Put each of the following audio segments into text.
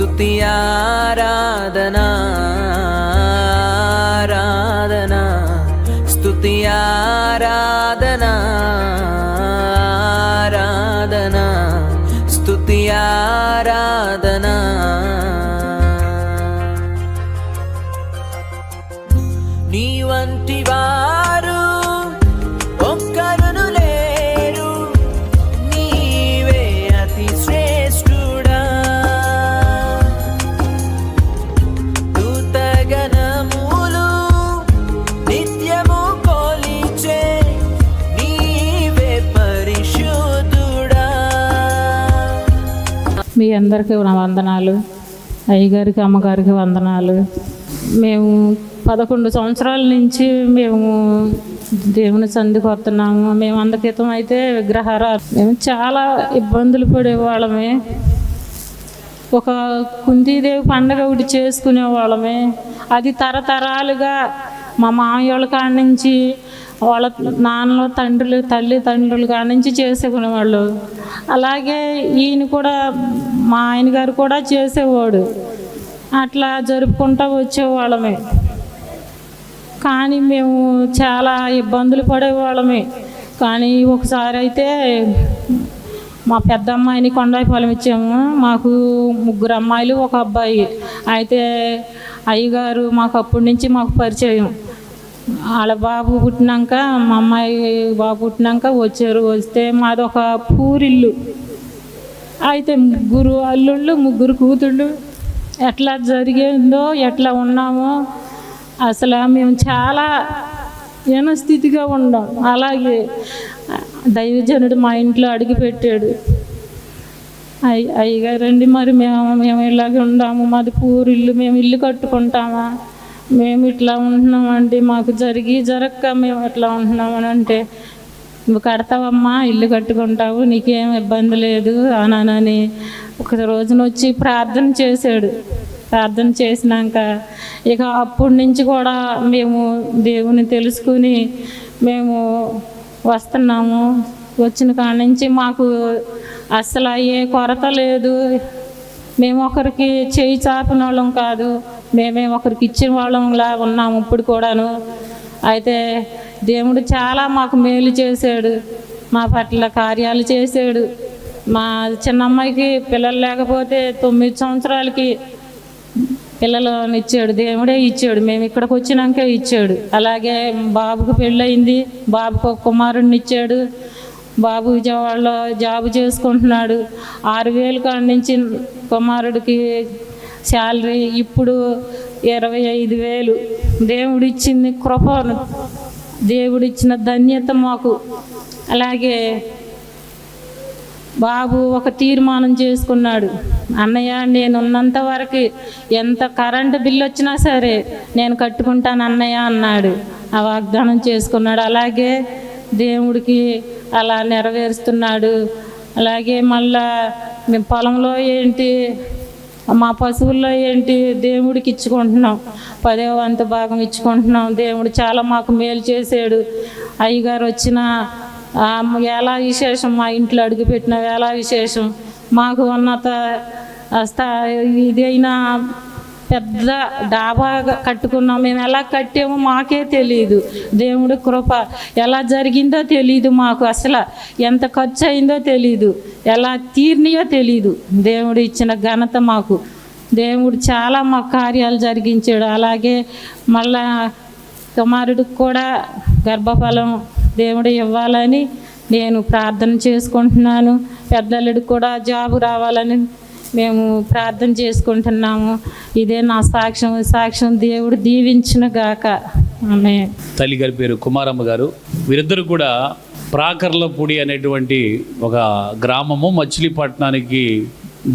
స్తుతి ఆరాధనా ఆరాధనా స్తుతి ఆరాధనా ఆరాధనా స్తుతి ఆరాధనా నీ వంటి వారు ఒక్కరును లేరు, నీవే అతి శ్రేష్ఠుడా. దూతగణములు నిత్యము కొలిచే నీవే పరిశుద్ధుడా. మీ అందరికీ నా వందనాలు, అయ్యగారికి అమ్మగారికి వందనాలు. మేము 11 సంవత్సరాల నుంచి మేము దేవుని సంధికి వస్తున్నాము. మేము అంత క్రితం అయితే విగ్రహారాధన, మేము చాలా ఇబ్బందులు పడేవాళ్ళమే. ఒక కుంతీదేవి పండగ ఒకటి చేసుకునేవాళ్ళమే. అది తరతరాలుగా మా మామయ్య వాళ్ళ కాడ నుంచి, వాళ్ళ నాన్నల తల్లిదండ్రుల కాడ నుంచి చేసుకునేవాళ్ళు. అలాగే ఈయన కూడా, మా ఆయన గారు కూడా చేసేవాడు. అట్లా జరుపుకుంటూ వచ్చేవాళ్ళమే. కానీ మేము చాలా ఇబ్బందులు పడేవాళ్ళమే. కానీ ఒకసారి అయితే మా పెద్ద అమ్మాయిని కొండాయిపాలెం ఇచ్చాము. మాకు 3 అమ్మాయిలు 1 అబ్బాయి. అయితే అయ్యగారు మాకు అప్పటి నుంచి మాకు పరిచయం. వాళ్ళ బాబు పుట్టినాక, మా అమ్మాయి బాబు పుట్టినాక వచ్చారు. వస్తే మాది ఒక పూరిల్లు. అయితే 3 అల్లుళ్ళు 3 కూతుళ్ళు. ఎట్లా జరిగిందో, ఎట్లా ఉన్నామో అసలు మేము చాలా స్థితిగా ఉన్నాం. అలాగే దైవజనుడు మా ఇంట్లో అడిగి పెట్టాడు. అయ్యగారండి, మరి మేము ఇలాగే ఉన్నాము, మాది పూరిల్లు, మేము ఇల్లు కట్టుకుంటామా, మేము ఇట్లా ఉంటున్నామండి, మాకు జరగక మేము ఎట్లా ఉంటున్నామని అంటే, నువ్వు కడతావమ్మా, ఇల్లు కట్టుకుంటావు, నీకేం ఇబ్బంది లేదు అని ఒక రోజున వచ్చి ప్రార్థన చేశాడు. ప్రార్థన చేసినాక ఇక అప్పటి నుంచి కూడా మేము దేవుని తెలుసుకుని మేము వస్తున్నాము. వచ్చిన కాడ నుంచి మాకు అసలు ఏ కొరత లేదు. మేము ఒకరికి చేయి చాపిన వాళ్ళం కాదు, మేమే ఒకరికి ఇచ్చిన వాళ్ళంలా ఉన్నాము ఇప్పుడు కూడాను. అయితే దేవుడు చాలా మాకు మేలు చేశాడు, మా పట్ల కార్యాలు చేశాడు. మా చిన్నమ్మాయికి పిల్లలు లేకపోతే 9 సంవత్సరాలకి పిల్లలను ఇచ్చాడు, దేవుడే ఇచ్చాడు. మేము ఇక్కడికి వచ్చినాకే ఇచ్చాడు. అలాగే బాబుకు పెళ్ళయింది, బాబుకు ఒక కుమారుడిని ఇచ్చాడు. బాబు విజయవాడలో జాబ్ చేసుకుంటున్నాడు. 6,000 కాడ నుంచి కుమారుడికి శాలరీ, ఇప్పుడు 25,000. దేవుడిచ్చింది కృపను, దేవుడిచ్చిన ధన్యత మాకు. అలాగే బాబు ఒక తీర్మానం చేసుకున్నాడు, అన్నయ్య నేను ఉన్నంత వరకు ఎంత కరెంటు బిల్లు వచ్చినా సరే నేను కట్టుకుంటాను అన్నయ్య అన్నాడు. ఆ వాగ్దానం చేసుకున్నాడు. అలాగే దేవుడికి అలా నెరవేరుస్తున్నాడు. అలాగే మళ్ళా మేము పొలంలో ఏంటి, మా పశువుల్లో ఏంటి దేవుడికి ఇచ్చుకుంటున్నాం, 10వ వంతు భాగం ఇచ్చుకుంటున్నాం. దేవుడు చాలా మాకు మేలు చేశాడు. అయ్యగారు వచ్చిన వేళ విశేషం, మా ఇంట్లో అడుగుపెట్టిన వేళ విశేషం. మాకు ఉన్నత ఇదైనా పెద్ద డాబా కట్టుకున్నాం. మేము ఎలా కట్టామో మాకే తెలియదు. దేవుడి కృప ఎలా జరిగిందో తెలియదు మాకు. అసలు ఎంత ఖర్చు అయిందో తెలియదు, ఎలా తీర్నియో తెలియదు. దేవుడు ఇచ్చిన ఘనత మాకు. దేవుడు చాలా మా కార్యాలు జరిగించాడు. అలాగే మళ్ళా కుమారుడికి కూడా గర్భఫలం దేవుడు ఇవ్వాలని నేను ప్రార్థన చేసుకుంటున్నాను. పెద్దల్లుడికి కూడా జాబు రావాలని మేము ప్రార్థన చేసుకుంటున్నాము. ఇదే నా సాక్ష్యం దేవుడు దీవించును గాక. ఆమేన్. తల్లి గారి పేరు కుమారమ్మ గారు. వీరిద్దరు కూడా ప్రాకర్లపూడి అనేటువంటి ఒక గ్రామము, మచిలీపట్నానికి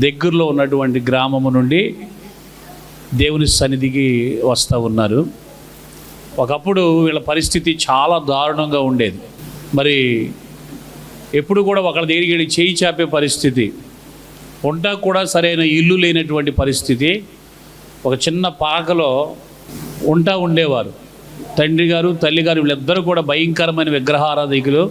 దగ్గరలో ఉన్నటువంటి గ్రామము నుండి దేవుని సన్నిధికి వస్తూ ఉన్నారు. ఒకప్పుడు వీళ్ళ పరిస్థితి చాలా దారుణంగా ఉండేది. మరి ఎప్పుడు కూడా ఒకళ్ళ దగ్గరికి వెళ్ళి చేయి చాపే పరిస్థితి, వంట కూడా సరైన ఇల్లు లేనటువంటి పరిస్థితి. ఒక చిన్న పాకలో ఉండేవారు. తండ్రి గారు తల్లి గారు వీళ్ళిద్దరూ కూడా భయంకరమైన విగ్రహారాధికులు.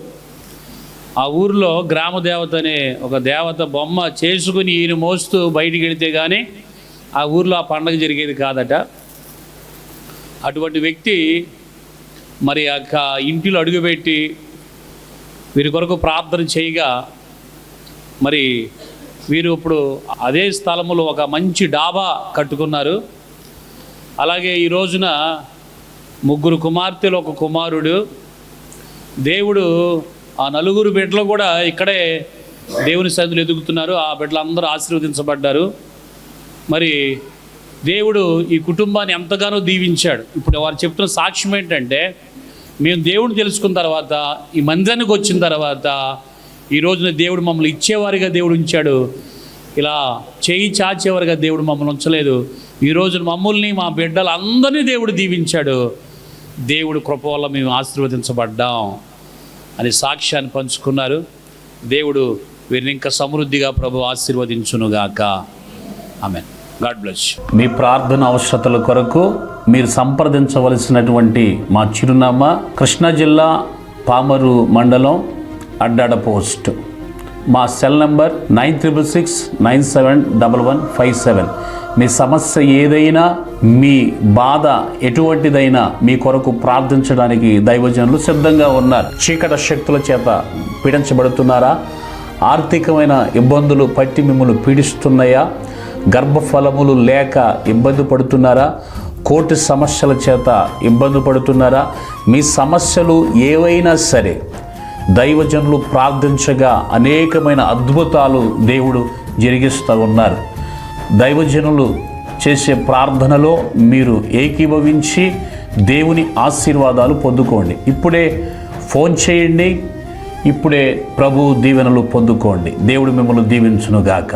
ఆ ఊరిలో గ్రామ దేవత అనే ఒక దేవత బొమ్మ చేసుకుని ఈయన మోస్తూ బయటికి వెళితే కానీ ఆ ఊర్లో ఆ పండగ జరిగేది కాదట. అటువంటి వ్యక్తి మరి ఆ ఇంటిలో అడుగుపెట్టి వీరి కొరకు ప్రార్థన చేయగా మరి వీరు ఇప్పుడు అదే స్థలంలో ఒక మంచి డాబా కట్టుకున్నారు. అలాగే ఈ రోజున 3 కుమార్తెలు 1 కుమారుడు. దేవుడు ఆ 4 బిడ్డలు కూడా ఇక్కడే దేవుని సన్నిధిలో ఎదుగుతున్నారు. ఆ బిడ్డలందరూ ఆశీర్వదించబడ్డారు. మరి దేవుడు ఈ కుటుంబాన్ని ఎంతగానో దీవించాడు. ఇప్పుడు వారు చెప్తున్న సాక్ష్యం ఏంటంటే, మేము దేవుడిని తెలుసుకున్న తర్వాత, ఈ మందిరానికి వచ్చిన తర్వాత, ఈ రోజున దేవుడు మమ్మల్ని ఇచ్చేవారిగా దేవుడు ఉంచాడు. ఇలా చేయి చాచేవారిగా దేవుడు మమ్మల్ని ఉంచలేదు. ఈ రోజున మమ్మల్ని, మా బిడ్డలు అందరినీ దేవుడు దీవించాడు. దేవుడు కృప వల్ల మేము ఆశీర్వదించబడ్డాం అని సాక్ష్యాన్ని పంచుకున్నారు. దేవుడు వీరిని ఇంకా సమృద్ధిగా ప్రభు ఆశీర్వదించునుగాక. ఆమేన్. God bless. మీ ప్రార్థన అవసరతల కొరకు మీరు సంప్రదించవలసినటువంటి మా చిరునామా కృష్ణా జిల్లా పామరు మండలం అడ్డాడ పోస్ట్. మా సెల్ నంబర్ 9666971157. మీ సమస్య ఏదైనా, మీ బాధ ఎటువంటిదైనా మీ కొరకు ప్రార్థించడానికి దైవజనులు సిద్ధంగా ఉన్నారు. చీకటి శక్తుల చేత పీడించబడుతున్నారా? ఆర్థికమైన ఇబ్బందులు పట్టి మిమ్మల్ని పీడిస్తున్నాయా? గర్భఫలములు లేక ఇబ్బంది పడుతున్నారా? కోర్టు సమస్యల చేత ఇబ్బంది పడుతున్నారా? మీ సమస్యలు ఏవైనా సరే దైవజనులు ప్రార్థించగా అనేకమైన అద్భుతాలు దేవుడు జరిగిస్తూ ఉన్నారు. దైవజనులు చేసే ప్రార్థనలో మీరు ఏకీభవించి దేవుని ఆశీర్వాదాలు పొందుకోండి. ఇప్పుడే ఫోన్ చేయండి. ఇప్పుడే ప్రభు దీవెనలు పొందుకోండి. దేవుడు మిమ్మల్ని దీవించునుగాక.